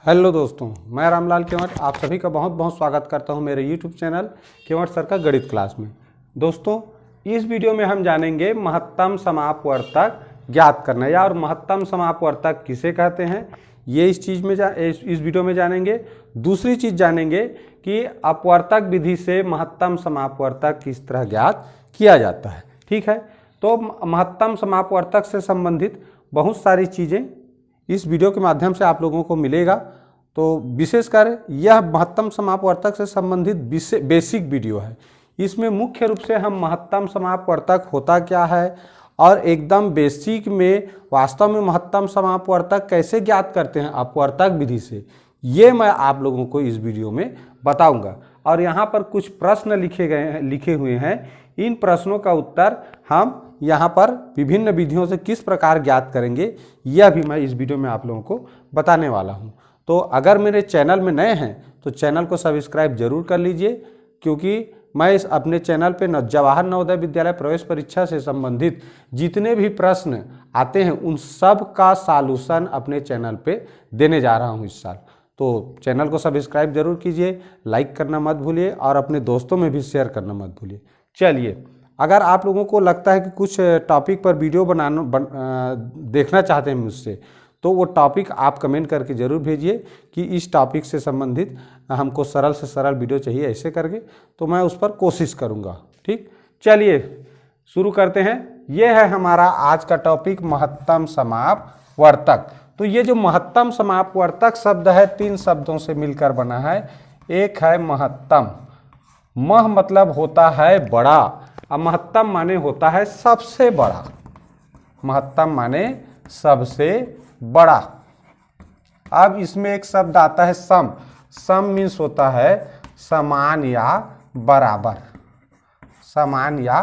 Hello दोस्तों, मैं रामलाल केवट आप सभी का बहुत बहुत स्वागत करता हूं मेरे यूट्यूब चैनल केवट सर का गणित क्लास में। दोस्तों, इस वीडियो में हम जानेंगे महत्तम समापवर्तक ज्ञात करना या और महत्तम समापवर्तक किसे कहते हैं, ये इस वीडियो में जानेंगे। दूसरी चीज़ जानेंगे कि अपवर्तक विधि से महत्तम समापवर्तक किस तरह ज्ञात किया जाता है। ठीक है, तो महत्तम समापवर्तक से संबंधित बहुत सारी चीज़ें इस वीडियो के माध्यम से आप लोगों को मिलेगा। तो विशेषकर यह महत्तम समापवर्तक से संबंधित बेसिक वीडियो है। इसमें मुख्य रूप से हम महत्तम समापवर्तक होता क्या है और एकदम बेसिक में वास्तव में महत्तम समापवर्तक कैसे ज्ञात करते हैं अपवर्तक विधि से, ये मैं आप लोगों को इस वीडियो में बताऊंगा। और यहाँ पर कुछ प्रश्न लिखे हुए हैं। इन प्रश्नों का उत्तर हम यहाँ पर विभिन्न विधियों से किस प्रकार ज्ञात करेंगे, यह भी मैं इस वीडियो में आप लोगों को बताने वाला हूँ। तो अगर मेरे चैनल में नए हैं तो चैनल को सब्सक्राइब जरूर कर लीजिए, क्योंकि मैं इस अपने चैनल पे जवाहर नवोदय विद्यालय प्रवेश परीक्षा से संबंधित जितने भी प्रश्न आते हैं उन सब का सॉल्यूशन अपने चैनल पे देने जा रहा हूँ इस साल। तो चैनल को सब्सक्राइब जरूर कीजिए, लाइक करना मत भूलिए और अपने दोस्तों में भी शेयर करना मत भूलिए। चलिए, अगर आप लोगों को लगता है कि कुछ टॉपिक पर वीडियो देखना चाहते हैं मुझसे, तो वो टॉपिक आप कमेंट करके ज़रूर भेजिए कि इस टॉपिक से संबंधित हमको सरल से सरल वीडियो चाहिए ऐसे करके, तो मैं उस पर कोशिश करूँगा। ठीक, चलिए शुरू करते हैं। ये है हमारा आज का टॉपिक महत्तम समापवर्तक। तो ये जो महत्तम समापवर्तक शब्द है 3 शब्दों से मिलकर बना है। एक है महत्तम, मह मतलब होता है बड़ा, अब महत्तम माने होता है सबसे बड़ा। महत्तम माने सबसे बड़ा। अब इसमें एक शब्द आता है सम। सम मीन्स होता है समान या बराबर। समान या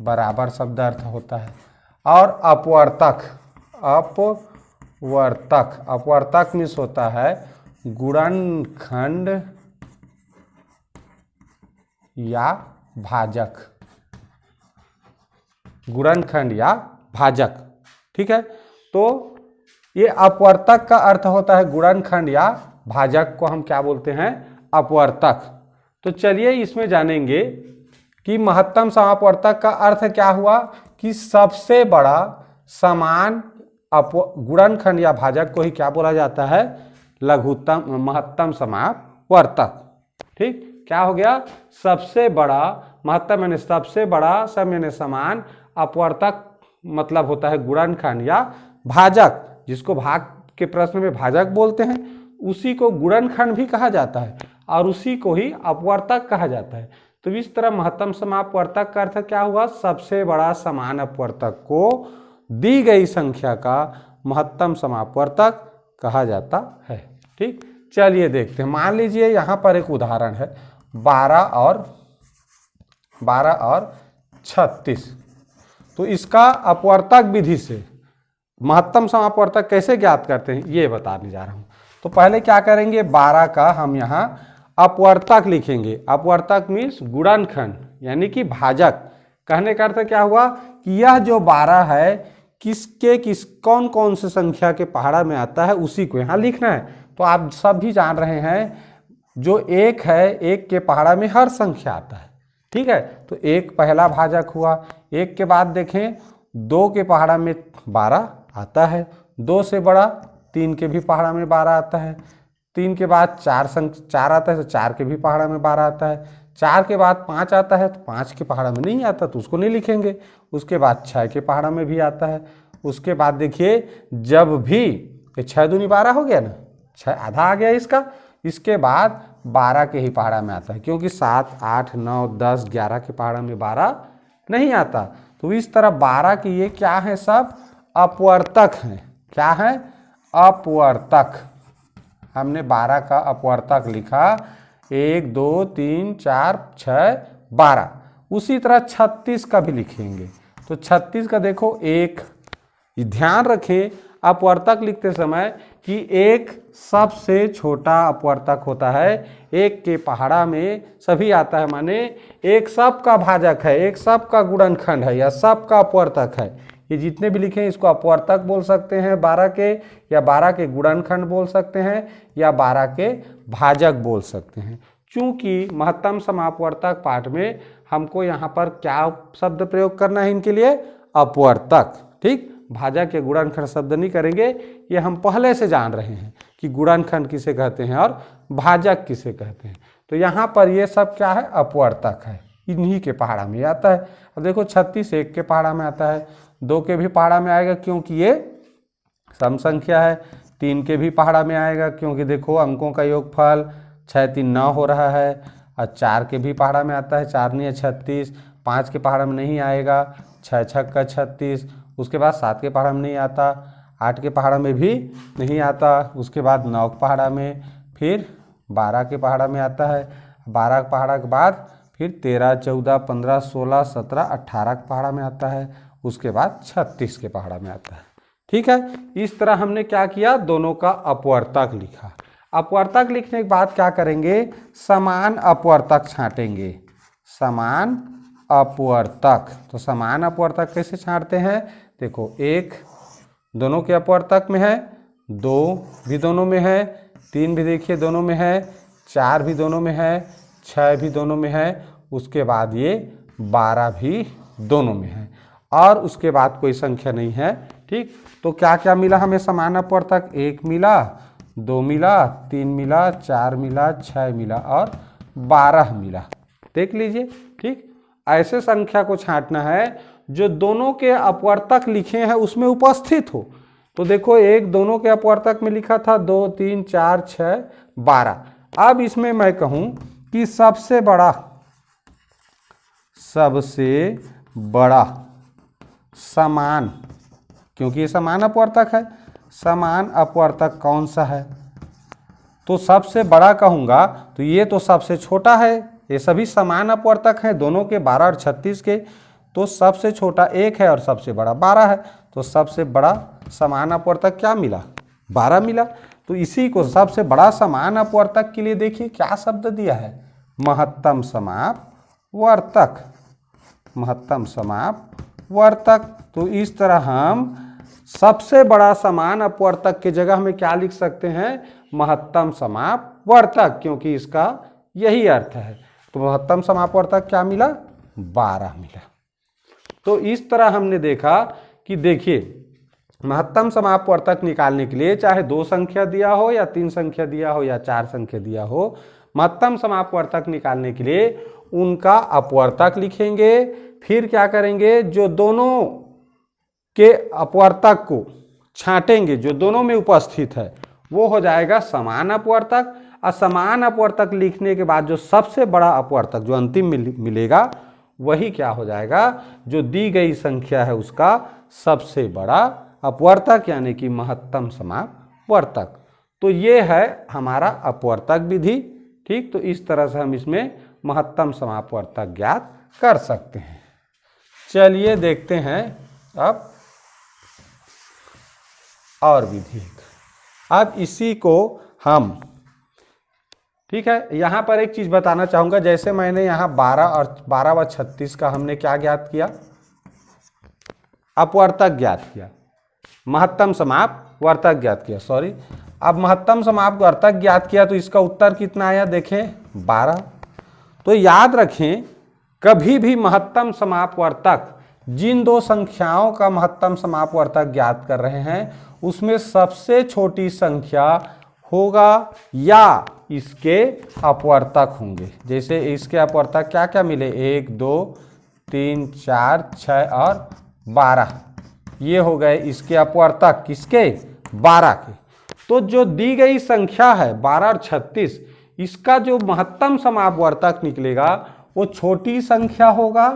बराबर शब्द अर्थ होता है। और अपवर्तक, अपवर्तक, अपवर्तक मीन्स होता है गुणनखंड या भाजक। गुणनखंड या भाजक। ठीक है, तो ये अपवर्तक का अर्थ होता है गुणनखंड या भाजक को हम क्या बोलते हैं, अपवर्तक। तो चलिए इसमें जानेंगे कि महत्तम समापवर्तक का अर्थ क्या हुआ कि सबसे बड़ा समान गुणनखंड या भाजक को ही क्या बोला जाता है, लघुत्तम महत्तम समापवर्तक। ठीक, क्या हो गया, सबसे बड़ा, महत्तम यानी सबसे बड़ा, सम यानी समान, अपवर्तक मतलब होता है गुणनखंड या भाजक, जिसको भाग के प्रश्न में भाजक बोलते हैं, उसी को गुणनखंड भी कहा जाता है और उसी को ही अपवर्तक कहा जाता है। तो इस तरह महत्तम समापवर्तक का अर्थ क्या हुआ, सबसे बड़ा समान अपवर्तक को दी गई संख्या का महत्तम समापवर्तक कहा जाता है। ठीक, चलिए देखते हैं। मान लीजिए यहाँ पर एक उदाहरण है 12 और 36। तो इसका अपवर्तक विधि से महत्तम समापवर्तक कैसे ज्ञात करते हैं ये बताने जा रहा हूं। तो पहले क्या करेंगे, 12 का हम यहाँ अपवर्तक लिखेंगे। अपवर्तक मीन्स गुणनखंड यानी कि भाजक। कहने का अर्थ क्या हुआ कि यह जो 12 है कौन कौन से संख्या के पहाड़ा में आता है उसी को यहाँ लिखना है। तो आप सब भी जान रहे हैं जो 1 है, 1 के पहाड़ा में हर संख्या आता है। ठीक है, तो 1 पहला भाजक हुआ। 1 के बाद देखें 2 के पहाड़ा में 12 आता है। 2 से बड़ा 3 के भी पहाड़ा में 12 आता है। 3 के बाद 4 आता है, तो 4 के भी पहाड़ा में 12 आता है। 4 के बाद 5 आता है, तो 5 के पहाड़ा में नहीं आता तो उसको नहीं लिखेंगे। उसके बाद 6 के पहाड़ा में भी आता है। उसके बाद देखिए जब भी 6 दूनी 12 हो गया ना, 6 आधा आ गया इसका। इसके बाद 12 के ही पहाड़ा में आता है, क्योंकि 7, 8, 9, 10, 11 के पहाड़ा में 12 नहीं आता। तो इस तरह 12 की ये क्या है, सब अपवर्तक हैं। क्या है, अपवर्तक। हमने 12 का अपवर्तक लिखा, 1, 2, 3, 4, 6, 12। उसी तरह 36 का भी लिखेंगे। तो 36 का देखो 1, ध्यान रखें अपवर्तक लिखते समय कि 1 सबसे छोटा अपवर्तक होता है। 1 के पहाड़ा में सभी आता है, माने 1 सब का भाजक है, 1 सब का गुणनखंड है या सब का अपवर्तक है। ये जितने भी लिखे हैं इसको अपवर्तक बोल सकते हैं 12 के, या 12 के गुणनखंड बोल सकते हैं, या 12 के भाजक बोल सकते हैं। चूंकि महत्तम समापवर्तक पाठ में हमको यहाँ पर क्या शब्द प्रयोग करना है इनके लिए, अपवर्तक। ठीक, भाजक या गुणनखंड शब्द नहीं करेंगे, ये हम पहले से जान रहे हैं कि गुणनखंड किसे कहते हैं और भाजक किसे कहते हैं। तो यहाँ पर ये सब क्या है, अपवर्तक है, इन्हीं के पहाड़ा में आता है। अब देखो 36 1 के पहाड़ा में आता है, 2 के भी पहाड़ा में आएगा क्योंकि ये सम संख्या है, 3 के भी पहाड़ा में आएगा क्योंकि देखो अंकों का योगफल 6 3 9 हो रहा है, और 4 के भी पहाड़ा में आता है, 4 नहीं है 36, 5 के पहाड़ा में नहीं आएगा, 6 6 का 36, उसके बाद 7 के पहाड़ा में नहीं आता, 8 के पहाड़ा में भी नहीं आता, उसके बाद 9 के पहाड़ा में, फिर 12 के पहाड़ा में आता है, 12 के पहाड़ा के बाद फिर 13 14 15 16 17 18 के पहाड़ा में आता है, उसके बाद 36 के पहाड़ा में आता है। ठीक है, इस तरह हमने क्या किया, दोनों का अपवर्तक लिखा। अपवर्तक लिखने के बाद क्या करेंगे, समान अपवर्तक छांटेंगे, समान अपवर्तक। तो समान अपवर्तक कैसे छांटते हैं, देखो 1 दोनों के अपवर्तक में है, 2 भी दोनों में है, 3 भी देखिए दोनों में है, 4 भी दोनों में है, 6 भी दोनों में है, उसके बाद ये 12 भी दोनों में है, और उसके बाद कोई संख्या नहीं है। ठीक, तो क्या क्या मिला हमें समान अपवर्तक, 1 मिला, 2 मिला, 3 मिला, 4 मिला, 6 मिला और 12 मिला। देख लीजिए। ठीक, ऐसे संख्या को छांटना है जो दोनों के अपवर्तक लिखे हैं उसमें उपस्थित हो। तो देखो 1 दोनों के अपवर्तक में लिखा था, 2 3 4 6 12। अब इसमें मैं कहूं कि सबसे बड़ा समान, क्योंकि ये समान अपवर्तक है, समान अपवर्तक कौन सा है, तो सबसे बड़ा कहूंगा तो ये तो सबसे छोटा है, ये सभी समान अपवर्तक हैं दोनों के 12 और 36 के, तो सबसे छोटा 1 है और सबसे बड़ा 12 है, तो सबसे बड़ा समान अपवर्तक क्या मिला, 12 मिला। तो इसी को सबसे बड़ा समान अपवर्तक के लिए देखिए क्या शब्द दिया है, महत्तम समापवर्तक, महत्तम समापवर्तक। तो इस तरह हम सबसे बड़ा समान अपवर्तक की जगह में क्या लिख सकते हैं, महत्तम समापवर्तक, क्योंकि इसका यही अर्थ है। तो महत्तम समापवर्तक क्या मिला, 12 मिला। तो इस तरह हमने देखा कि देखिए महत्तम समापवर्तक निकालने के लिए चाहे 2 संख्या दिया हो या 3 संख्या दिया हो या 4 संख्या दिया हो, महत्तम समापवर्तक निकालने के लिए उनका अपवर्तक लिखेंगे, फिर क्या करेंगे, जो दोनों के अपवर्तक को छांटेंगे जो दोनों में उपस्थित है वो हो जाएगा समान अपवर्तक। और समान अपवर्तक लिखने के बाद जो सबसे बड़ा अपवर्तक जो अंतिम में मिलेगा वही क्या हो जाएगा, जो दी गई संख्या है उसका सबसे बड़ा अपवर्तक, यानी कि महत्तम समापवर्तक। तो ये है हमारा अपवर्तक विधि। ठीक, तो इस तरह से हम इसमें महत्तम समापवर्तक ज्ञात कर सकते हैं। चलिए देखते हैं अब और विधि। अब इसी को हम, ठीक है, यहाँ पर एक चीज बताना चाहूंगा, जैसे मैंने यहाँ 12 व 36 का हमने क्या ज्ञात किया, अपवर्तक ज्ञात किया, महत्तम समापवर्तक ज्ञात किया, सॉरी। अब महत्तम समापवर्तक ज्ञात किया तो इसका उत्तर कितना आया, देखें 12। तो याद रखें कभी भी महत्तम समापवर्तक जिन 2 संख्याओं का महत्तम समापवर्तक ज्ञात कर रहे हैं उसमें सबसे छोटी संख्या होगा या इसके अपवर्तक होंगे। जैसे इसके अपवर्तक क्या क्या मिले, 1 2 3 4 6 और 12, ये हो गए इसके अपवर्तक, किसके, 12 के। तो जो दी गई संख्या है 12 और 36, इसका जो महत्तम समापवर्तक निकलेगा वो छोटी संख्या होगा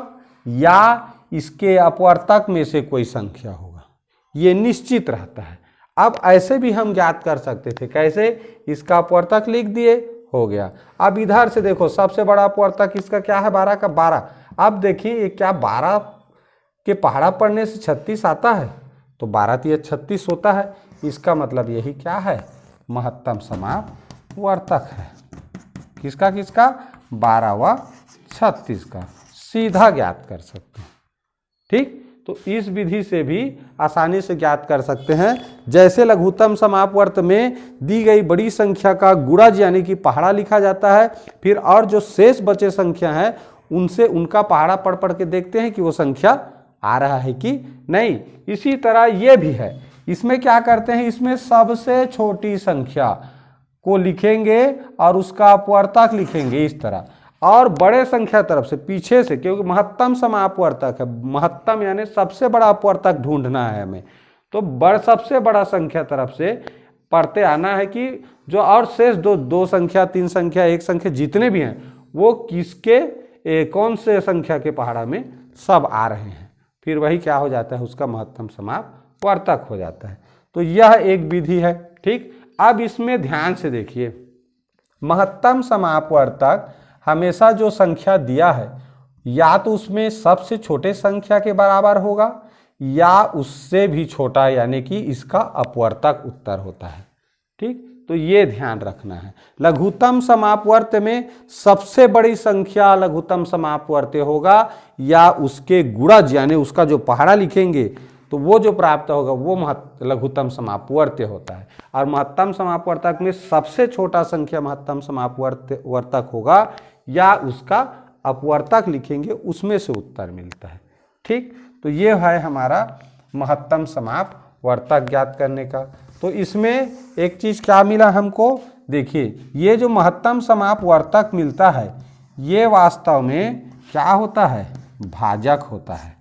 या इसके अपवर्तक में से कोई संख्या होगा, ये निश्चित रहता है। अब ऐसे भी हम ज्ञात कर सकते थे, कैसे, इसका अपवर्तक लिख दिए, हो गया। अब इधर से देखो सबसे बड़ा अपवर्तक इसका क्या है, 12 का 12। अब देखिए ये क्या 12 के पहाड़ा पढ़ने से 36 आता है, तो 12 तिया 36 होता है, इसका मतलब यही क्या है, महत्तम समापवर्तक है। किसका किसका, 12 व 36 का, सीधा ज्ञात कर सकते हैं। ठीक, तो इस विधि से भी आसानी से ज्ञात कर सकते हैं। जैसे लघुत्तम समापवर्त में दी गई बड़ी संख्या का गुणज यानी कि पहाड़ा लिखा जाता है, फिर और जो शेष बचे संख्या है उनसे उनका पहाड़ा पढ़ पढ़ के देखते हैं कि वो संख्या आ रहा है कि नहीं। इसी तरह ये भी है, इसमें क्या करते हैं, इसमें सबसे छोटी संख्या को लिखेंगे और उसका अपवर्तक लिखेंगे इस तरह, और बड़े संख्या तरफ से पीछे से, क्योंकि महत्तम समापवर्तक है, महत्तम यानी सबसे बड़ा अपवर्तक ढूंढना है हमें, तो सबसे बड़ा संख्या तरफ से पढ़ते आना है कि जो और शेष दो संख्या, तीन संख्या, एक संख्या जितने भी हैं वो किसके कौन से संख्या के पहाड़ा में सब आ रहे हैं, फिर वही क्या हो जाता है, उसका महत्तम समापवर्तक हो जाता है। तो यह एक विधि है। ठीक, अब इसमें ध्यान से देखिए, महत्तम समापवर्तक हमेशा जो संख्या दिया है या तो उसमें सबसे छोटे संख्या के बराबर होगा या उससे भी छोटा, यानी कि इसका अपवर्तक उत्तर होता है। ठीक, तो ये ध्यान रखना है। लघुत्तम समापवर्त में सबसे बड़ी संख्या लघुत्तम समापवर्त होगा या उसके गुणज यानी उसका जो पहाड़ा लिखेंगे तो वो जो प्राप्त होगा वो लघुत्तम समापवर्त होता है। और महत्तम समापवर्तक में सबसे छोटा संख्या महत्तम समापवर्तक होगा या उसका अपवर्तक लिखेंगे, उसमें से उत्तर मिलता है। ठीक, तो ये है हमारा महत्तम समापवर्तक ज्ञात करने का। तो इसमें एक चीज क्या मिला हमको, देखिए ये जो महत्तम समापवर्तक मिलता है ये वास्तव में क्या होता है, भाजक होता है।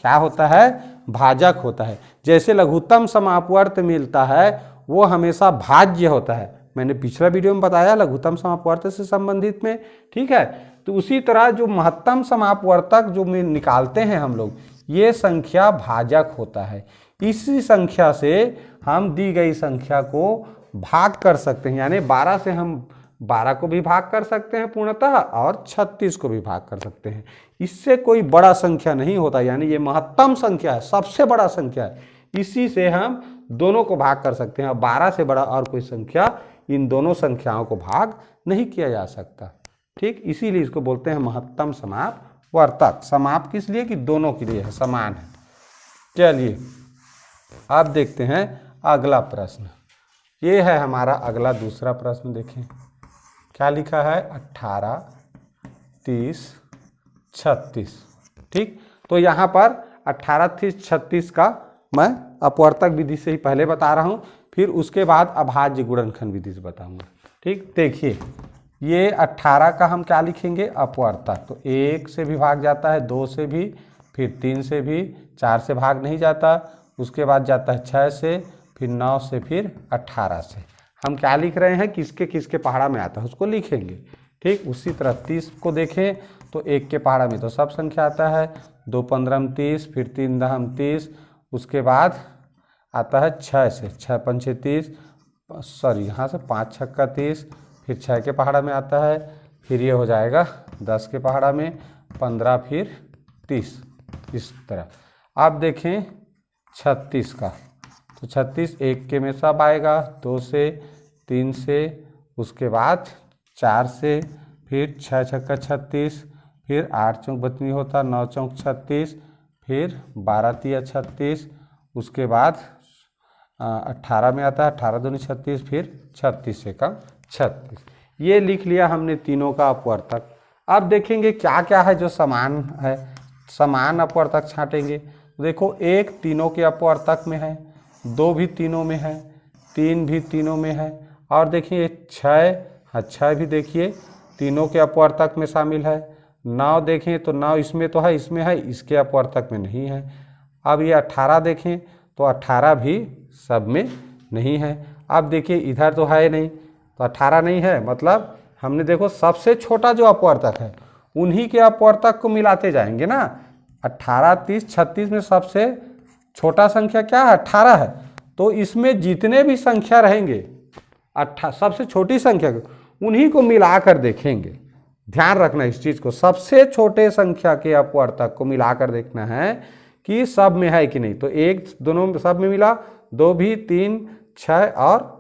क्या होता है, भाजक होता है। जैसे लघुत्तम समापवर्त मिलता है वो हमेशा भाज्य होता है, मैंने पिछला वीडियो में बताया लघुत्तम समापवर्त से संबंधित में। ठीक है, तो उसी तरह जो महत्तम समापवर्तक जो निकालते हैं हम लोग, ये संख्या भाजक होता है। इसी संख्या से हम दी गई संख्या को भाग कर सकते हैं, यानी 12 से हम 12 को भी भाग कर सकते हैं पूर्णतः और 36 को भी भाग कर सकते हैं। इससे कोई बड़ा संख्या नहीं होता, यानी ये महत्तम संख्या है, सबसे बड़ा संख्या है, इसी से हम दोनों को भाग कर सकते हैं। और 12 से बड़ा और कोई संख्या इन दोनों संख्याओं को भाग नहीं किया जा सकता। ठीक, इसीलिए इसको बोलते हैं महत्तम समापवर्तक। समाप किस लिए, कि दोनों के लिए है, समान है। चलिए अब देखते हैं अगला प्रश्न। ये है हमारा अगला दूसरा प्रश्न। देखें क्या लिखा है, 18, 30, 36। ठीक, तो यहाँ पर 18, 30, 36 का मैं अपवर्तक विधि से ही पहले बता रहा हूँ, फिर उसके बाद अभाज्य गुणनखंड विधि से बताऊँगा। ठीक, देखिए ये 18 का हम क्या लिखेंगे, अपवर्तक। तो 1 से भी भाग जाता है, 2 से भी, फिर 3 से भी, 4 से भाग नहीं जाता, उसके बाद जाता है 6 से, फिर 9 से, फिर 18 से। हम क्या लिख रहे हैं, किसके किसके पहाड़ा में आता है उसको लिखेंगे। ठीक, उसी तरह 30 को देखें तो 1 के पहाड़ा में तो सब संख्या आता है, 2 15 30, फिर 3 10 30, उसके बाद आता है 6 से, 6 5 30, सॉरी यहाँ से 5 6 30, फिर 6 के पहाड़ा में आता है, फिर ये हो जाएगा 10 के पहाड़ा में, 15, फिर 30, इस तरह। अब देखें 36 का, तो 36 1 के में सब आएगा, 2 से, 3 से, उसके बाद 4 से, फिर 6 6 36, फिर 8 चौक 32 होता, 9 चौक 36, फिर 12 तिया 36, उसके बाद 18 में आता है, 18 दूनी 36, फिर 36 से कम 36। ये लिख लिया हमने तीनों का अपवर्तक। अब देखेंगे क्या क्या है जो समान है, समान अपवर्तक छांटेंगे। देखो 1 तीनों के अपवर्तक में है, 2 भी तीनों में है, 3 भी तीनों में है, और देखिए 6, हाँ 6 भी देखिए तीनों के अपवर्तक में शामिल है। 9 देखें तो 9 इसमें तो है, इसमें है, इसके अपवर्तक में नहीं है। अब ये 18 देखें तो 18 भी सब में नहीं है। अब देखिए इधर तो है नहीं, तो 18 नहीं है, मतलब हमने देखो सबसे छोटा जो अपवर्तक है उन्हीं के अपवर्तक को मिलाते जाएंगे ना। 18 30 36 में सबसे छोटा संख्या क्या है, 18 है, तो इसमें जितने भी संख्या रहेंगे सबसे छोटी संख्या उन्हीं को मिलाकर देखेंगे। ध्यान रखना इस चीज को, सबसे छोटे संख्या के अपवर्तक को मिलाकर देखना है कि सब में है कि नहीं। तो 1 दोनों सब में मिला, 2 भी, 3 6 और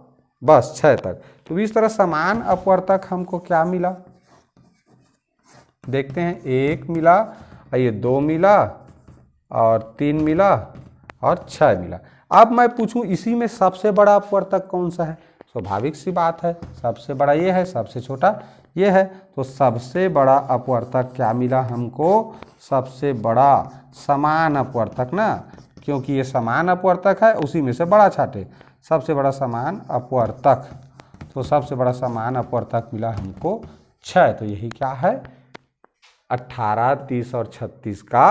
बस 6 तक। तो इस तरह समान अपवर्तक हमको क्या मिला, देखते हैं। 1 मिला, ये 2 मिला, और 3 मिला और 6 मिला। अब मैं पूछूं इसी में सबसे बड़ा अपवर्तक कौन सा है? स्वाभाविक सी बात है, सबसे बड़ा ये है, सबसे छोटा ये है। तो सबसे बड़ा अपवर्तक क्या मिला हमको? सबसे बड़ा समान अपवर्तक ना, क्योंकि ये समान अपवर्तक है, उसी में से बड़ा छाटे। सबसे बड़ा समान अपवर्तक, तो सबसे बड़ा समान अपवर्तक मिला हमको 6। तो यही क्या है? 18, 30 और 36 का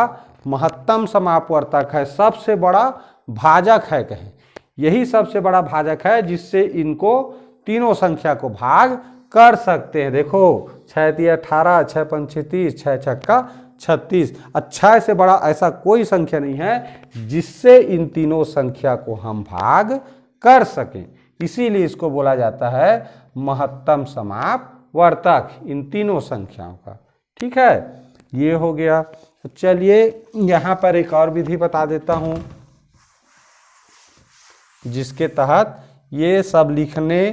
महत्तम समापवर्तक है, सबसे बड़ा भाजक है कहें। यही सबसे बड़ा भाजक है जिससे इनको तीनों संख्या को भाग कर सकते हैं। देखो 6 × 18, 6 × 5 = 30, 6 × 6 = 36। 6 से बड़ा ऐसा कोई संख्या नहीं है जिससे इन तीनों संख्या को हम भाग कर सकें। इसीलिए इसको बोला जाता है महत्तम समापवर्तक इन तीनों संख्याओं का। ठीक है, ये हो गया। तो चलिए यहाँ पर एक और विधि बता देता हूँ जिसके तहत ये सब लिखने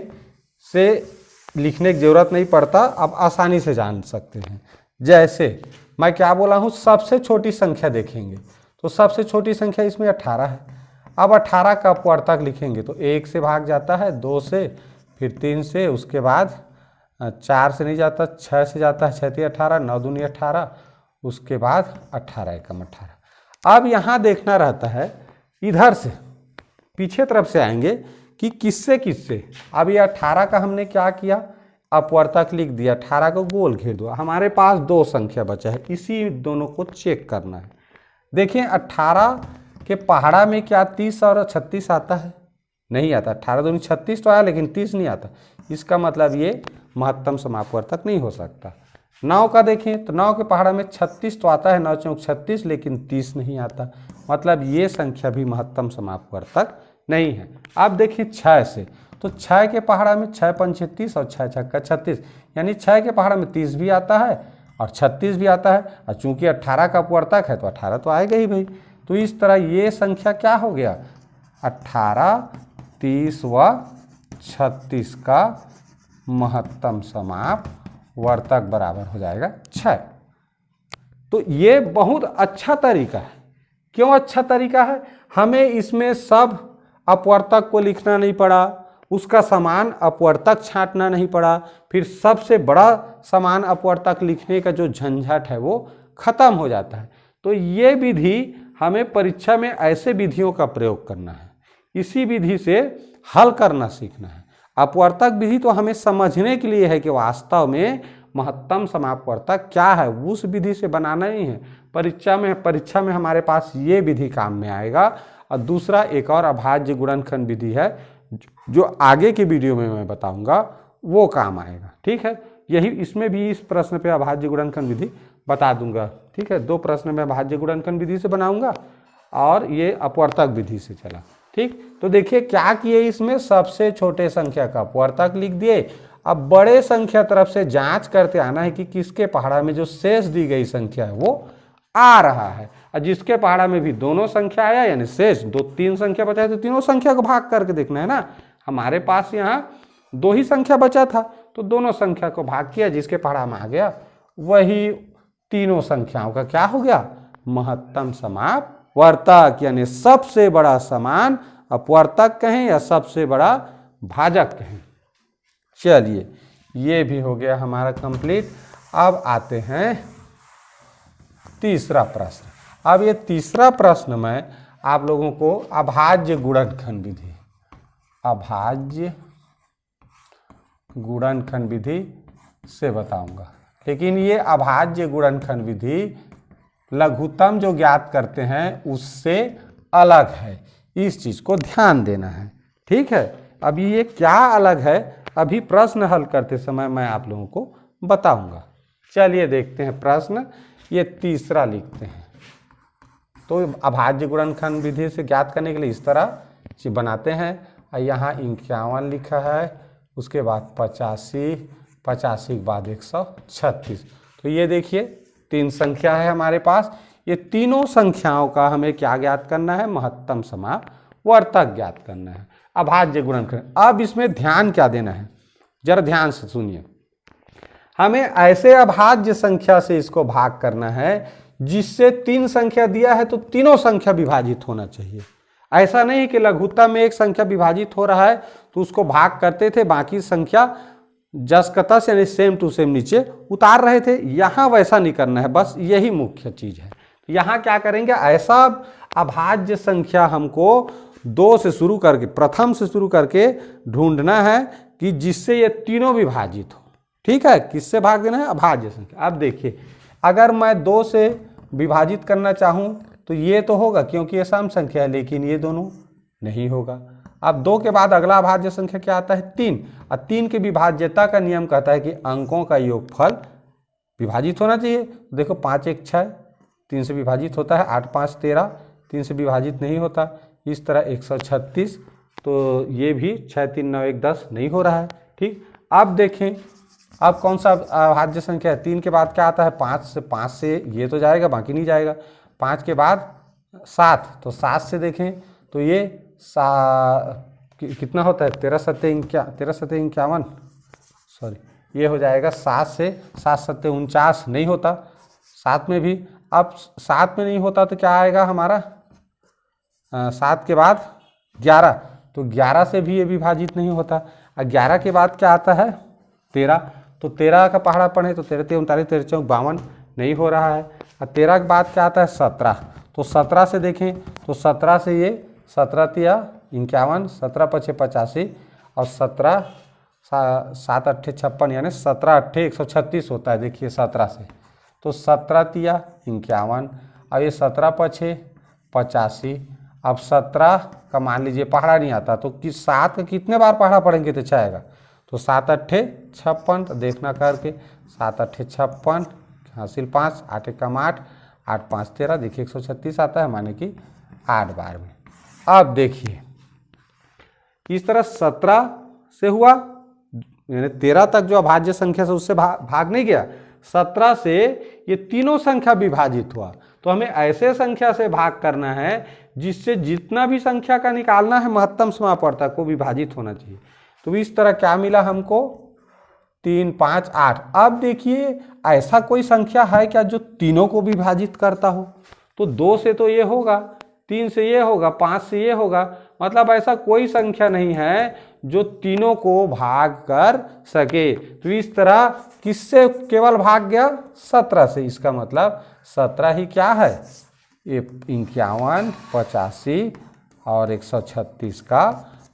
की जरूरत नहीं पड़ता, अब आसानी से जान सकते हैं। जैसे मैं क्या बोला हूँ, सबसे छोटी संख्या देखेंगे तो सबसे छोटी संख्या इसमें 18 है। अब 18 का अपवर्तक लिखेंगे तो 1 से भाग जाता है, 2 से, फिर 3 से, उसके बाद 4 से नहीं जाता, 6 से जाता है, 6 × 3 = 18, 9 × 2 = 18, उसके बाद 18 × 1 = 18। अब यहाँ देखना रहता है, इधर से पीछे तरफ से आएंगे कि किससे किससे। अब ये 18 का हमने क्या किया, अपवर्तक लिख दिया, 18 को गोल घेर दो। हमारे पास 2 संख्या बचा है, इसी दोनों को चेक करना है। देखिए 18 के पहाड़ा में क्या 30 और 36 आता है? नहीं आता। 18 दूनी 36 तो आया, लेकिन 30 नहीं आता। इसका मतलब ये महत्तम समापवर्तक नहीं हो सकता। 9 का देखें तो 9 के पहाड़ा में 36 तो आता है, 9 × 4 = 36, लेकिन 30 नहीं आता। मतलब ये संख्या भी महत्तम समापवर्तक नहीं है। अब देखिए 6 से, तो 6 के पहाड़ा में 6 × 5 = 30 और 6 × 6 = 36, यानी 6 के पहाड़ा में 30 भी आता है और 36 भी आता है। और चूंकि 18 का अपवर्तक है तो 18 तो आएगा ही भाई। तो इस तरह ये संख्या क्या हो गया, 18, 30 व 36 का महत्तम समापवर्तक बराबर हो जाएगा 6। तो ये बहुत अच्छा तरीका है। क्यों अच्छा तरीका है? हमें इसमें सब अपवर्तक को लिखना नहीं पड़ा, उसका समान अपवर्तक छांटना नहीं पड़ा, फिर सबसे बड़ा समान अपवर्तक लिखने का जो झंझट है वो खत्म हो जाता है। तो ये विधि हमें परीक्षा में ऐसे विधियों का प्रयोग करना है, इसी विधि से हल करना सीखना है। अपवर्तक विधि तो हमें समझने के लिए है कि वास्तव में महत्तम समापवर्तक क्या है, उस विधि से बनाना नहीं है। परीक्षा में हमारे पास ये विधि काम में आएगा। और दूसरा एक और अभाज्य गुणनखंड विधि है जो आगे के वीडियो में मैं बताऊंगा, वो काम आएगा। ठीक है, यही इसमें भी इस प्रश्न पे अभाज्य गुणनखंड विधि बता दूंगा। ठीक है, 2 प्रश्न में अभाज्य गुणनखंड विधि से बनाऊंगा और ये अपवर्तक विधि से चला। ठीक, तो देखिए क्या किए, इसमें सबसे छोटे संख्या का अपवर्तक लिख दिए। अब बड़े संख्या तरफ से जांच करते आना है कि किसके पहाड़ा में जो शेष दी गई संख्या है वो आ रहा है, और जिसके पहाड़ा में भी दोनों संख्या आया यानी शेष 3 संख्या बचा है तो तीनों संख्या को भाग करके देखना है ना। हमारे पास यहाँ 2 ही संख्या बचा था तो दोनों संख्या को भाग किया, जिसके पहाड़ा में आ गया वही तीनों संख्याओं का क्या हो गया, महत्तम समापवर्तक, यानी सबसे बड़ा समान अपवर्तक कहें या सबसे बड़ा भाजक कहें। चलिए ये भी हो गया हमारा कंप्लीट। अब आते हैं तीसरा प्रश्न। अब ये तीसरा प्रश्न में आप लोगों को अभाज्य गुणनखंड विधि, अभाज्य गुणनखंड विधि से बताऊंगा। लेकिन ये अभाज्य गुणनखंड विधि लघुत्तम जो ज्ञात करते हैं उससे अलग है, इस चीज को ध्यान देना है। ठीक है, अभी ये क्या अलग है अभी प्रश्न हल करते समय मैं आप लोगों को बताऊंगा। चलिए देखते हैं प्रश्न, ये तीसरा लिखते हैं। तो अभाज्य गुणनखंड विधि से ज्ञात करने के लिए इस तरह चीज बनाते हैं। यहाँ 51 लिखा है, उसके बाद 85, 85 के बाद 136। तो ये देखिए 3 संख्या है हमारे पास। ये तीनों संख्याओं का हमें क्या ज्ञात करना है, महत्तम समापवर्तक ज्ञात करना है, अभाज्य गुणनखंड। अब इसमें ध्यान क्या देना है, जरा ध्यान से सुनिए। हमें ऐसे अभाज्य संख्या से इसको भाग करना है जिससे 3 संख्या दिया है तो तीनों संख्या विभाजित होना चाहिए। ऐसा नहीं कि लघुत्तम में एक संख्या विभाजित हो रहा है तो उसको भाग करते थे, बाकी संख्या जस का तस यानी सेम टू सेम नीचे उतार रहे थे। यहाँ वैसा नहीं करना है, बस यही मुख्य चीज है। यहाँ क्या करेंगे, ऐसा अभाज्य संख्या हमको 2 से शुरू करके, प्रथम से शुरू करके ढूंढना है कि जिससे ये तीनों विभाजित हो। ठीक है, किससे भाग देना है, अभाज्य संख्या। अब देखिए, अगर मैं 2 से विभाजित करना चाहूं तो ये तो होगा क्योंकि ये सम संख्या है, लेकिन ये दोनों नहीं होगा। अब 2 के बाद अगला अभाज्य संख्या क्या आता है, 3। और 3 की विभाज्यता का नियम कहता है कि अंकों का योगफल विभाजित होना चाहिए। देखो 5 1 6, 3 से विभाजित होता है, 8 5 13, 3 से विभाजित नहीं होता। इस तरह 136, तो ये भी 6 3 9 1 10 नहीं हो रहा है। ठीक, अब देखें अब कौन सा अभाज्य संख्या है, 3 के बाद क्या आता है, 5 से ये तो जाएगा, बाकी नहीं जाएगा। 5 के बाद 7, तो 7 से देखें तो ये कितना होता है, 13 7 51, सॉरी ये हो जाएगा 7 से 7 7 49 नहीं होता। 7 में भी, अब 7 में नहीं होता तो क्या आएगा हमारा, 7 के बाद 11, तो 11 से भी ये विभाजित नहीं होता। और 11 के बाद क्या आता है, 13, तो 13 का पहाड़ा पढ़े तो 13 39 13 54 52 नहीं हो रहा है। और 13 के बाद क्या आता है, 17, तो 17 से देखें तो 17 से ये 17 तिया 51, 17 पछे 85 और 17 7 8 56 यानी 17 8 136 होता है। देखिए 17 से, तो 17 तिया 51 और ये 17 पछे 85। अब 17 का मान लीजिए पहाड़ा नहीं आता तो 7 का कितने बार पहाड़ा पढ़ेंगे तो चाहेगा, तो 7 8 56, तो देखना करके 7 8 56 हासिल 5, 8 1 8, 8 5 13, देखिए 136 आता है, माने कि 8 बार में। अब देखिए इस तरह 17 से हुआ, यानी 13 तक जो अभाज्य संख्या से उससे भाग नहीं गया। 17 से ये तीनों संख्या विभाजित हुआ, तो हमें ऐसे संख्या से भाग करना है जिससे जितना भी संख्या का निकालना है महत्तम समापवर्तक को विभाजित होना चाहिए। तो इस तरह क्या मिला हमको, 3 5 8। अब देखिए ऐसा कोई संख्या है क्या जो तीनों को विभाजित करता हो, तो 2 से तो ये होगा, 3 से ये होगा, 5 से ये होगा, मतलब ऐसा कोई संख्या नहीं है जो तीनों को भाग कर सके। तो इस तरह किससे केवल भाग गया, 17 से। इसका मतलब 17 ही क्या है, ये 51 85 और 136 का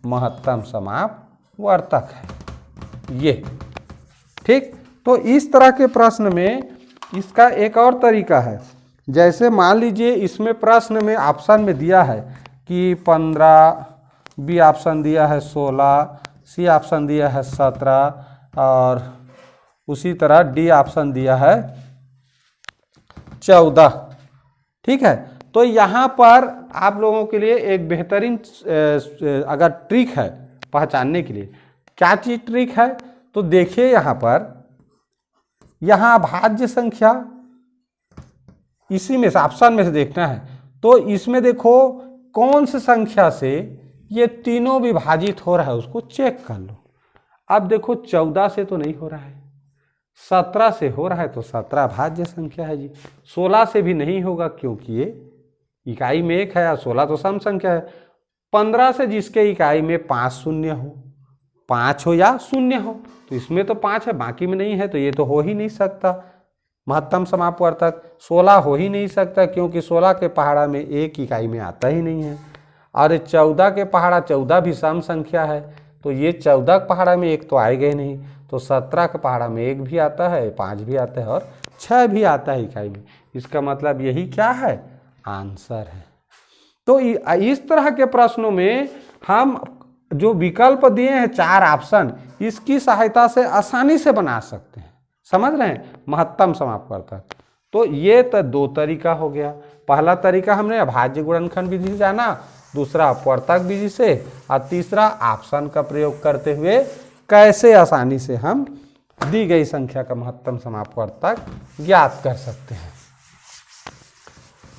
महत्तम समापवर्तक है ये। ठीक, तो इस तरह के प्रश्न में इसका एक और तरीका है। जैसे मान लीजिए इसमें प्रश्न में ऑप्शन में दिया है कि 15, बी ऑप्शन दिया है 16, सी ऑप्शन दिया है 17 और उसी तरह डी ऑप्शन दिया है 14। ठीक है, तो यहाँ पर आप लोगों के लिए एक बेहतरीन अगर ट्रिक है पहचानने के लिए, क्या चीज ट्रिक है, तो देखिए यहाँ पर, यहाँ अभाज्य संख्या इसी में से ऑप्शन में से देखना है, तो इसमें देखो कौन सी संख्या से ये तीनों विभाजित हो रहा है उसको चेक कर लो। अब देखो 14 से तो नहीं हो रहा है, 17 से हो रहा है तो 17 अभाज्य संख्या है जी। 16 से भी नहीं होगा क्योंकि ये इकाई में 1 है और 16 तो सम संख्या है। 15 से जिसके इकाई में 5 शून्य हो, 5 हो या शून्य हो, तो इसमें तो 5 है बाकी में नहीं है, तो ये तो हो ही नहीं सकता महत्तम समापवर्तक। 16 हो ही नहीं सकता क्योंकि 16 के पहाड़ा में 1 इकाई में आता ही नहीं है। और 14 के पहाड़ा, 14 भी सम संख्या है, तो ये 14 के पहाड़ा में 1 तो आएगा ही नहीं, तो 17 के पहाड़ा में 1 भी आता है, 5 भी आता है और 6 भी आता है इकाई में। इसका मतलब यही क्या है, आंसर है। तो इस तरह के प्रश्नों में हम जो विकल्प दिए हैं 4 ऑप्शन, इसकी सहायता से आसानी से बना सकते हैं। समझ रहे हैं, महत्तम समापवर्तक। तो ये तो 2 तरीका हो गया। पहला तरीका हमने अभाज्य गुणनखंड विधि से जाना, दूसरा अपवर्तक विधि से, और तीसरा ऑप्शन का प्रयोग करते हुए कैसे आसानी से हम दी गई संख्या का महत्तम समापवर्तक ज्ञात कर सकते हैं।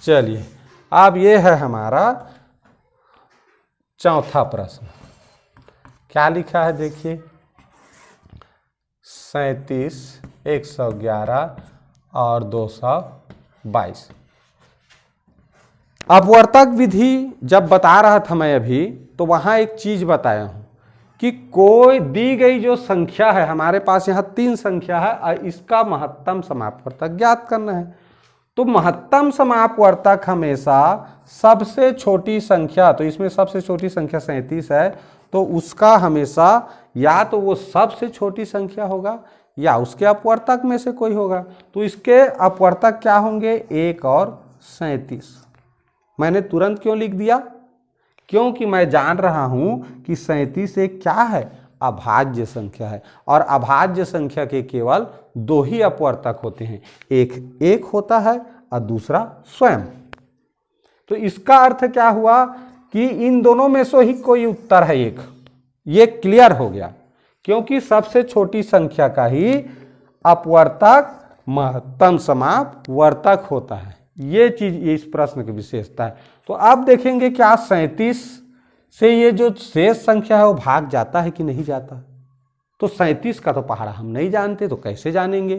चलिए अब ये है हमारा चौथा प्रश्न। क्या लिखा है देखिए, 37, 111 और 222। अपवर्तक विधि जब बता रहा था मैं अभी, तो वहां एक चीज बताया हूं कि कोई दी गई जो संख्या है, हमारे पास यहाँ 3 संख्या है और इसका महत्तम समापवर्तक ज्ञात करना है। तो महत्तम समापवर्तक हमेशा सबसे छोटी संख्या, तो इसमें सबसे छोटी संख्या 37 है, तो उसका हमेशा या तो वो सबसे छोटी संख्या होगा या उसके अपवर्तक में से कोई होगा। तो इसके अपवर्तक क्या होंगे? 1 और 37। मैंने तुरंत क्यों लिख दिया? क्योंकि मैं जान रहा हूं कि 37 एक क्या है? अभाज्य संख्या है, और अभाज्य संख्या के केवल 2 ही अपवर्तक होते हैं, एक होता है और दूसरा स्वयं। तो इसका अर्थ क्या हुआ कि इन दोनों में से ही कोई उत्तर है एक। ये क्लियर हो गया, क्योंकि सबसे छोटी संख्या का ही अपवर्तक महत्तम समापवर्तक होता है। ये चीज इस प्रश्न की विशेषता है। तो आप देखेंगे क्या 37 से ये जो शेष संख्या है वो भाग जाता है कि नहीं जाता? तो 37 का तो पहाड़ा हम नहीं जानते, तो कैसे जानेंगे?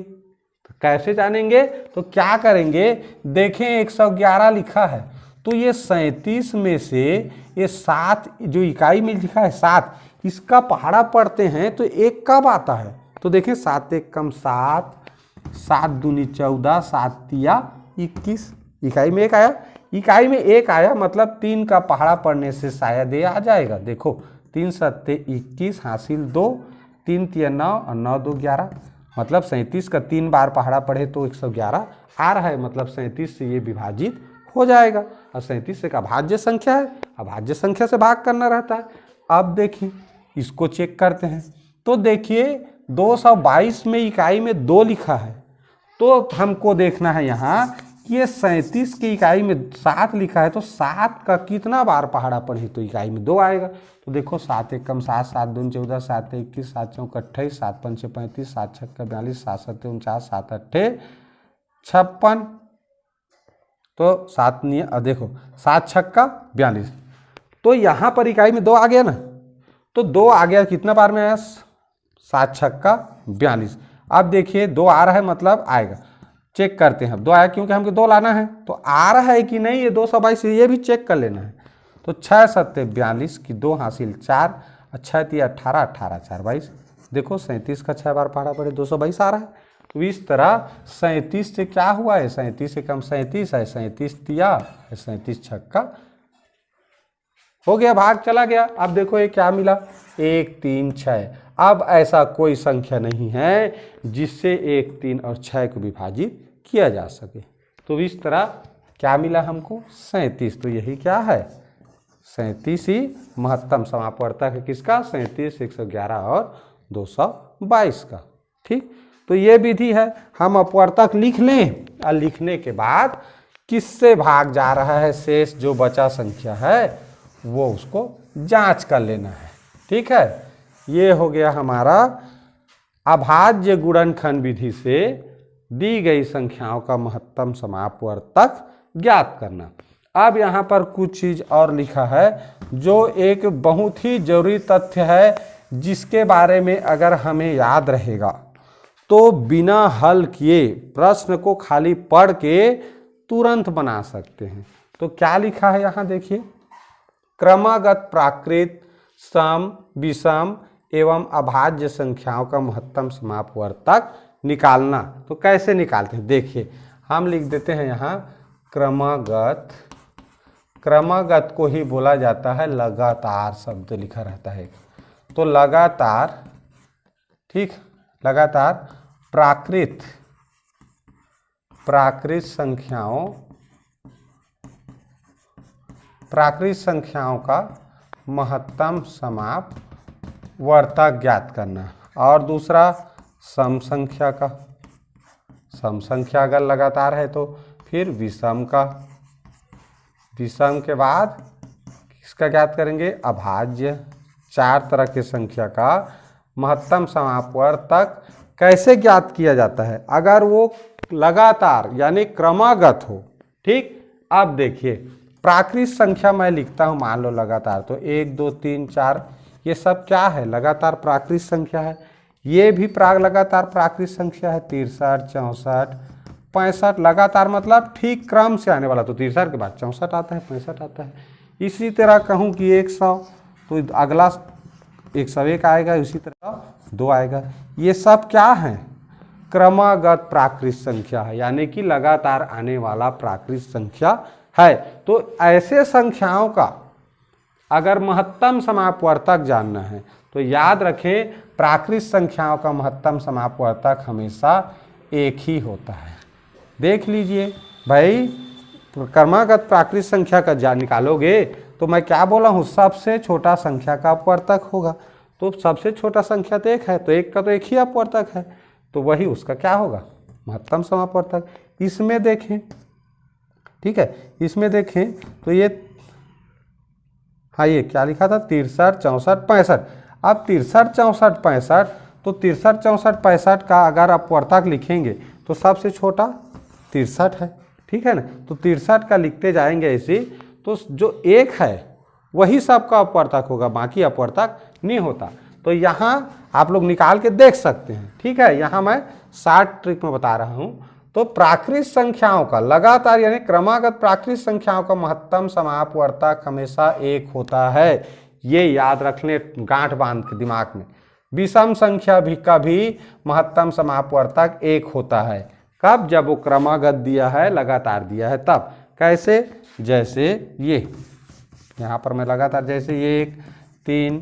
तो क्या करेंगे? देखें 111 लिखा है, तो ये 37 में से ये 7 जो इकाई में लिखा है 7, इसका पहाड़ा पढ़ते हैं तो 1 कब आता है? तो देखें 7 1 कम 7, 7 दूनी 14, 7 तिया 21, इकाई में 1 आया। इकाई में 1 आया मतलब 3 का पहाड़ा पढ़ने से शायद ये आ जाएगा। देखो 3 7 21 हासिल 2, 3 तिया 9 और 9 2 11, मतलब 37 का 3 बार पहाड़ा पढ़े तो 111 आ रहा है, मतलब 37 से ये विभाजित हो जाएगा। और 37 एक अभाज्य संख्या है, अभाज्य संख्या से भाग करना रहता है। अब देखिए इसको चेक करते हैं, तो देखिए 222 में इकाई में 2 लिखा है, तो हमको देखना है यहाँ ये 37 की इकाई में 7 लिखा है, तो 7 का कितना बार पहाड़ा पढ़े तो इकाई में 2 आएगा। तो देखो 7 1 कम 7, 7 दूनी 14, 7 21, 7 4 28, 7 5 35, 7 6 42, 7 7 49, 7 8 56, तो 7 नहीं है, देखो 7 6 42, तो यहाँ पर इकाई में 2 आ गया ना, तो 2 आ गया, कितना बार में आया? 7 6 42। अब देखिए 2 आ रहा है मतलब आएगा, चेक करते हैं। 2 आया क्योंकि हमको 2 लाना है, तो आ रहा है कि नहीं ये 222, ये भी चेक कर लेना है। तो 6 7 42 की 2 हासिल 4, 6 3 18, 18 4 22। देखो 37 का 6 बार पहाड़ा पड़े 222 आ रहा है। तो इस तरह 37 से क्या हुआ है? 37 से कम 37 है, 37 तिया 37 छक्का हो गया, भाग चला गया। अब देखो ये क्या मिला? 1 3 6। अब ऐसा कोई संख्या नहीं है जिससे 1 3 और 6 को विभाजित किया जा सके। तो इस तरह क्या मिला हमको? 37। तो यही क्या है? 37 ही महत्तम समापवर्तक है। किसका? 37 111 और 222 का। ठीक, तो ये विधि है। हम अपवर्तक लिख लें और लिखने के बाद किससे भाग जा रहा है शेष जो बचा संख्या है वो उसको जांच कर लेना है। ठीक है, ये हो गया हमारा अभाज्य गुणनखंड विधि से दी गई संख्याओं का महत्तम समापवर्तक ज्ञात करना। अब यहाँ पर कुछ चीज और लिखा है जो एक बहुत ही जरूरी तथ्य है, जिसके बारे में अगर हमें याद रहेगा तो बिना हल किए प्रश्न को खाली पढ़ के तुरंत बना सकते हैं। तो क्या लिखा है यहाँ देखिए, क्रमागत प्राकृत सम विषम एवं अभाज्य संख्याओं का महत्तम समापवर्तक निकालना। तो कैसे निकालते हैं देखिए, हम लिख देते हैं यहाँ क्रमागत। क्रमागत को ही बोला जाता है लगातार, शब्द लिखा रहता है। तो लगातार, ठीक, लगातार प्राकृत संख्याओं का महत्तम समापवर्तक ज्ञात करना। और दूसरा सम संख्या का, सम संख्या अगर लगातार है तो फिर विषम का, विषम के बाद किसका ज्ञात करेंगे? अभाज्य। 4 तरह के संख्या का महत्तम समापवर्तक कैसे ज्ञात किया जाता है? अगर वो लगातार यानी क्रमागत हो। ठीक, अब देखिए प्राकृत संख्या मैं लिखता हूं, मान लो लगातार, तो 1 2 3 4 ये सब क्या है? लगातार प्राकृत संख्या है। ये भी लगातार प्राकृत संख्या है। 63 64 65 लगातार मतलब ठीक क्रम से आने वाला, तो 63 के बाद 64 आता है, 65 आता है। इसी तरह कहूँ कि 100, तो अगला 101 आएगा, इसी तरह 2 आएगा। ये सब क्या है? क्रमागत प्राकृत संख्या है, यानी कि लगातार आने वाला प्राकृत संख्या है। तो ऐसे संख्याओं का अगर महत्तम समापवर्तक जानना है तो याद रखें, प्राकृत संख्याओं का महत्तम समापवर्तक हमेशा एक ही होता है। देख लीजिए भाई, क्रमागत प्राकृत संख्या का निकालोगे तो मैं क्या बोला हूँ, सबसे छोटा संख्या का अपवर्तक होगा। तो सबसे छोटा संख्या तो 1 है, तो 1 का तो एक ही अपवर्तक है, तो वही उसका क्या होगा, महत्तम समापवर्तक। इसमें देखें, ठीक है, इसमें देखें तो ये, हाँ ये क्या लिखा था, 63, 64, 65। अब 63, 64, 65, तो 63, 64, 65 का अगर अपवर्तक लिखेंगे तो सबसे छोटा 63 है, ठीक है ना। तो 63 का लिखते जाएंगे ऐसे, तो जो 1 है वही सबका अपवर्तक होगा, बाकी अपवर्तक नहीं होता। तो यहाँ आप लोग निकाल के देख सकते हैं, ठीक है। यहाँ मैं शॉर्ट ट्रिक में बता रहा हूँ। तो प्राकृत संख्याओं का लगातार यानी क्रमागत प्राकृत संख्याओं का महत्तम समापवर्तक हमेशा 1 होता है। ये याद रख लें, गांठ बांध के दिमाग में। विषम संख्या भी का भी महत्तम समापवर्तक 1 होता है। कब? जब वो क्रमागत दिया है, लगातार दिया है तब। कैसे? जैसे ये यहाँ पर मैं लगातार, जैसे 1, 3,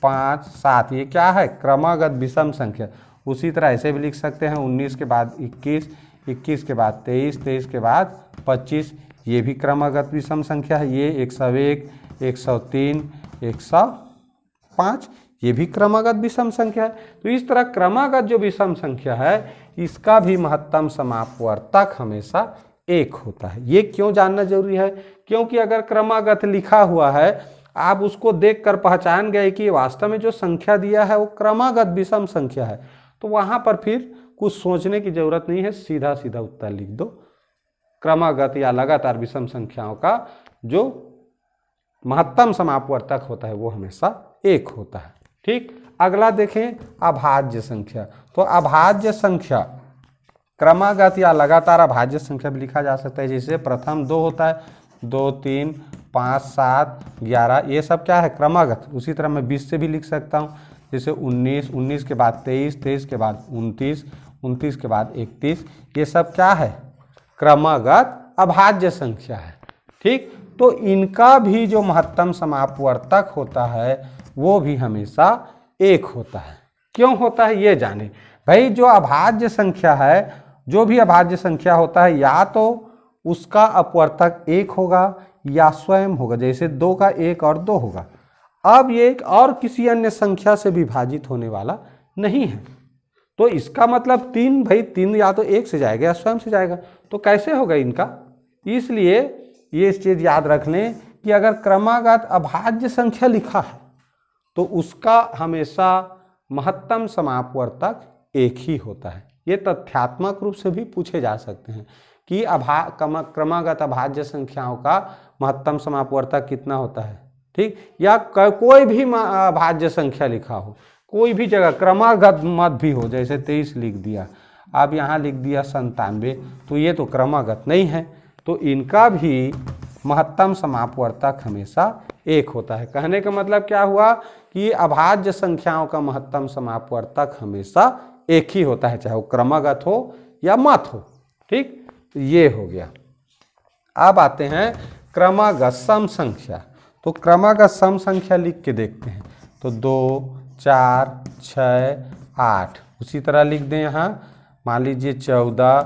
5, 7, ये क्या है, क्रमागत विषम संख्या। उसी तरह ऐसे भी लिख सकते हैं, 19 के बाद 21, 21 के बाद 23, 23 के बाद 25, ये भी क्रमागत विषम संख्या है। ये 101, 103, 105, ये भी क्रमागत विषम संख्या है। तो इस तरह क्रमागत जो विषम संख्या है इसका भी महत्तम समापवर्तक हमेशा 1 होता है। ये क्यों जानना जरूरी है? क्योंकि अगर क्रमागत लिखा हुआ है, आप उसको देखकर पहचान गए कि वास्तव में जो संख्या दिया है वो क्रमागत विषम संख्या है, तो वहां पर फिर कुछ सोचने की जरूरत नहीं है, सीधा सीधा उत्तर लिख दो। क्रमागत या लगातार विषम संख्याओं का जो महत्तम समापवर्तक होता है वो हमेशा 1 होता है, ठीक। अगला देखें, अभाज्य संख्या। तो अभाज्य संख्या, क्रमागत या लगातार अभाज्य संख्या भी लिखा जा सकता है। जैसे प्रथम 2 होता है, 2, 3, 5, 7, 11, ये सब क्या है, क्रमागत। उसी तरह मैं 20 से भी लिख सकता हूँ, जैसे 19, 19 के बाद 23, 23 के बाद 29, 29 के बाद 31, ये सब क्या है, क्रमागत अभाज्य संख्या है, ठीक। तो इनका भी जो महत्तम समापवर्तक होता है वो भी हमेशा 1 होता है। क्यों होता है ये जाने भाई। जो अभाज्य संख्या है, जो भी अभाज्य संख्या होता है, या तो उसका अपवर्तक 1 होगा या स्वयं होगा। जैसे 2 का 1 और 2 होगा। अब ये एक और किसी अन्य संख्या से विभाजित होने वाला नहीं है, तो इसका मतलब 3, भाई 3 या तो 1 से जाएगा या स्वयं से जाएगा। तो कैसे होगा इनका? इसलिए ये चीज याद रख लें कि अगर क्रमागत अभाज्य संख्या लिखा है तो उसका हमेशा महत्तम समापवर्तक 1 ही होता है। ये तथ्यात्मक रूप से भी पूछे जा सकते हैं कि क्रमागत अभाज्य संख्याओं का महत्तम समापवर्तक कितना होता है, ठीक। या कोई भी अभाज्य संख्या लिखा हो, कोई भी जगह क्रमागत मत भी हो, जैसे 23 लिख दिया, अब यहाँ लिख दिया 97, तो ये तो क्रमागत नहीं है। तो इनका भी महत्तम समापवर्तक हमेशा 1 होता है। कहने का मतलब क्या हुआ कि अभाज्य संख्याओं का महत्तम समापवर्तक हमेशा 1 ही होता है, चाहे वो क्रमागत हो या मत हो, ठीक। तो ये हो गया। अब आते हैं क्रमागत सम संख्या। तो क्रमागत सम संख्या लिख के देखते हैं। तो 2, 4, 6, 8, उसी तरह लिख दें यहाँ, मान लीजिए 14,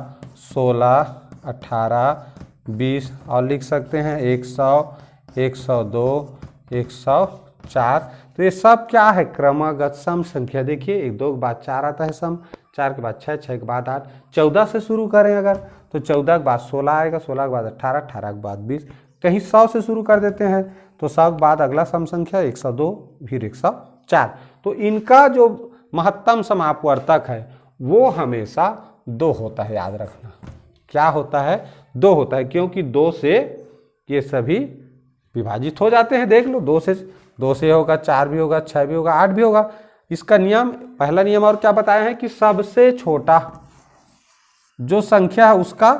16, 18, 20, और लिख सकते हैं 100, 102, 104। तो ये सब क्या है, क्रमागत सम संख्या। देखिए 1, 2 के बाद 4 आता है सम, 4 के बाद 6, 6 के बाद 8, 14 से शुरू करें अगर तो 14 के बाद 16 आएगा, 16 के बाद 18, 18 के बाद 20, कहीं 100 से शुरू कर देते हैं तो 100 के बाद अगला सम संख्या 102, फिर 104। तो इनका जो महत्तम समापवर्तक है वो हमेशा 2 होता है। याद रखना क्या होता है, 2 होता है, क्योंकि 2 से ये सभी विभाजित हो जाते हैं। देख लो, 2 से होगा, 4 भी होगा, 6 भी होगा, 8 भी होगा। इसका नियम, पहला नियम और क्या बताया है कि सबसे छोटा जो संख्या है उसका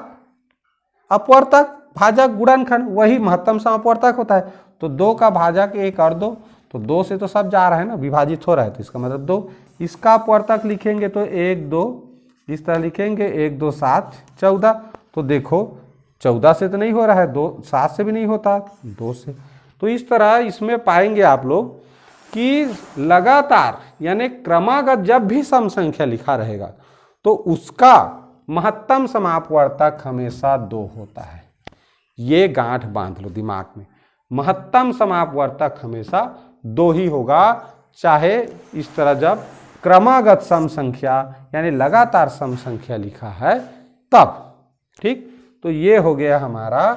अपवर्तक भाजक गुणनखंड, वही महत्तम समापवर्तक होता है। तो 2 का भाजक 1 और 2, तो 2 से तो सब जा रहा है ना, विभाजित हो रहा है, तो इसका मतलब 2। इसका अपवर्तक लिखेंगे तो 1 2, इस तरह लिखेंगे 1 2 7 14। तो देखो 14 से तो नहीं हो रहा है, 2 7 से भी नहीं होता, 2 से। तो इस तरह इसमें पाएंगे आप लोग कि लगातार यानी क्रमागत जब भी सम संख्या लिखा रहेगा तो उसका महत्तम समापवर्तक हमेशा 2 होता है। ये गांठ बांध लो दिमाग में, महत्तम समापवर्तक हमेशा 2 ही होगा, चाहे इस तरह जब क्रमागत सम संख्या यानी लगातार सम संख्या लिखा है तब। ठीक, तो ये हो गया हमारा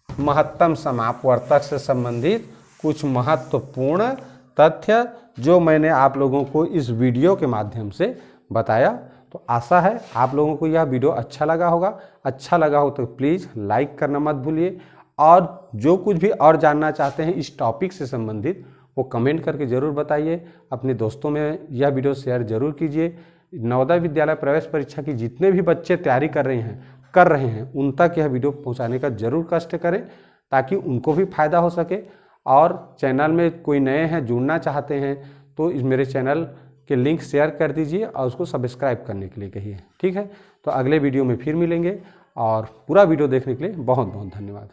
महत्तम समापवर्तक से संबंधित कुछ महत्वपूर्ण तथ्य जो मैंने आप लोगों को इस वीडियो के माध्यम से बताया। तो आशा है आप लोगों को यह वीडियो अच्छा लगा होगा। अच्छा लगा हो तो प्लीज़ लाइक करना मत भूलिए, और जो कुछ भी और जानना चाहते हैं इस टॉपिक से संबंधित वो कमेंट करके ज़रूर बताइए। अपने दोस्तों में यह वीडियो शेयर जरूर कीजिए। नवोदय विद्यालय प्रवेश परीक्षा की जितने भी बच्चे तैयारी कर रहे हैं उन तक यह वीडियो पहुंचाने का जरूर कष्ट करें, ताकि उनको भी फायदा हो सके। और चैनल में कोई नए हैं जुड़ना चाहते हैं तो इस मेरे चैनल के लिंक शेयर कर दीजिए और उसको सब्सक्राइब करने के लिए कहिए। ठीक है, तो अगले वीडियो में फिर मिलेंगे, और पूरा वीडियो देखने के लिए बहुत बहुत धन्यवाद।